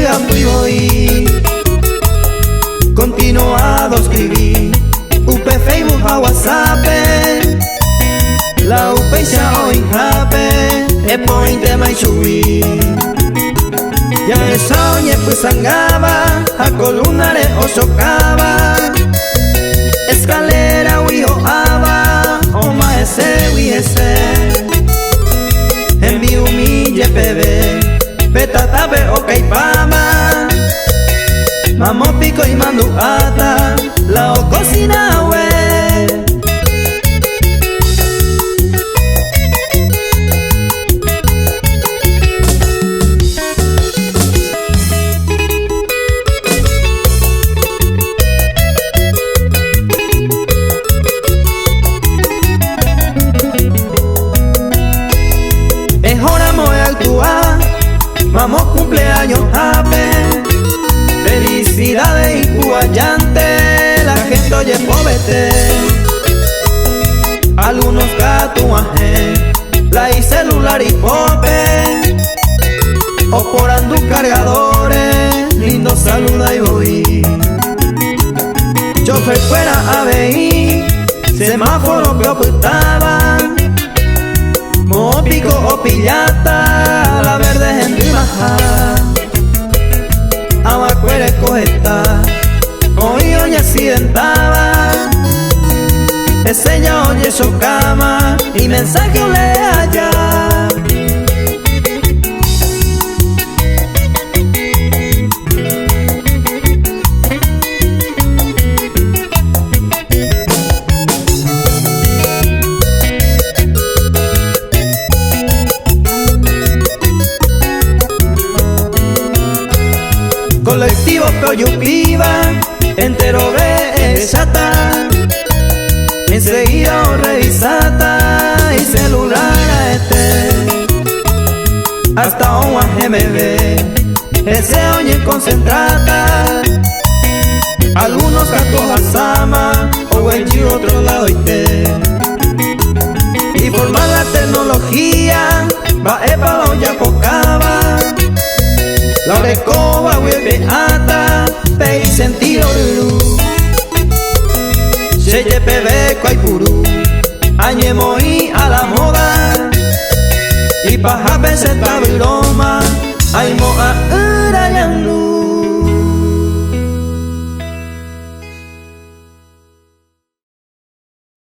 apoyo y continuado escribir UP Facebook a WhatsApp la UP ya hoy hape e pointe mai subir ya el soñe pues sangaba a columnare o socava escalera uio aba o maese uiese en mi humille pebe petatabe o caipama mamo pico y mando ata la o cocina we vamos cumpleaños hape felicidades y cuayante la gente oye povete algunos catuaje la y celular y pope o por andu cargadores lindo saluda y voy chofer fuera ABI semáforo que ocultaban mo pico o pillata la verde gente baja abacuere cogeta hoy oye accidentaba ese ya oye su cama y mensaje le haya colectivo Coyupiva, entero ve chata, enseguida o revisata y celular a hasta un GMB, ese oye concentrata, algunos gatos asama o en otro lado y formar la tecnología, va epa ya pocaba. La recoba hueve ata, pe y sentido lulu Seye pebe cuaipuru, añemo y a la moda Y paja pese tabiloma, ay moa urayanlu